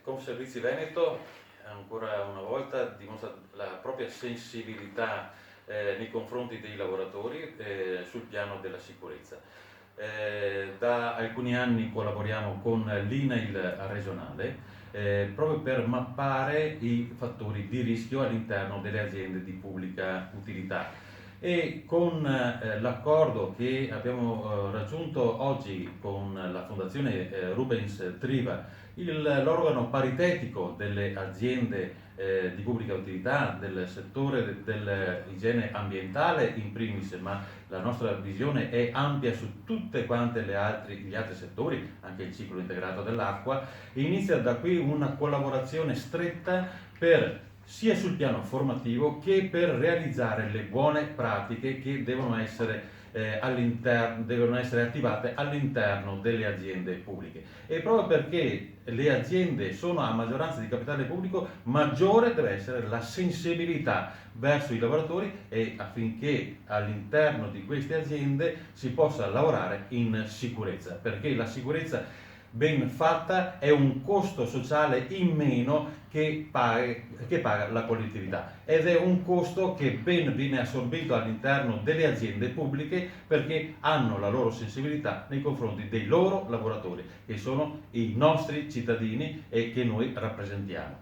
Confservizi Veneto ancora una volta dimostra la propria sensibilità nei confronti dei lavoratori sul piano della sicurezza. Da alcuni anni collaboriamo con l'INAIL regionale proprio per mappare i fattori di rischio all'interno delle aziende di pubblica utilità. E con l'accordo che abbiamo raggiunto oggi con la Fondazione Rubens Triva, l'organo paritetico delle aziende di pubblica utilità, del settore dell'igiene ambientale in primis, ma la nostra visione è ampia su tutte quante gli altri settori, anche il ciclo integrato dell'acqua. Inizia da qui una collaborazione stretta sia sul piano formativo che per realizzare le buone pratiche che devono essere attivate all'interno delle aziende pubbliche. E proprio perché le aziende sono a maggioranza di capitale pubblico, maggiore deve essere la sensibilità verso i lavoratori e affinché all'interno di queste aziende si possa lavorare in sicurezza, perché la sicurezza ben fatta è un costo sociale in meno che paga la collettività, ed è un costo che ben viene assorbito all'interno delle aziende pubbliche perché hanno la loro sensibilità nei confronti dei loro lavoratori, che sono i nostri cittadini e che noi rappresentiamo.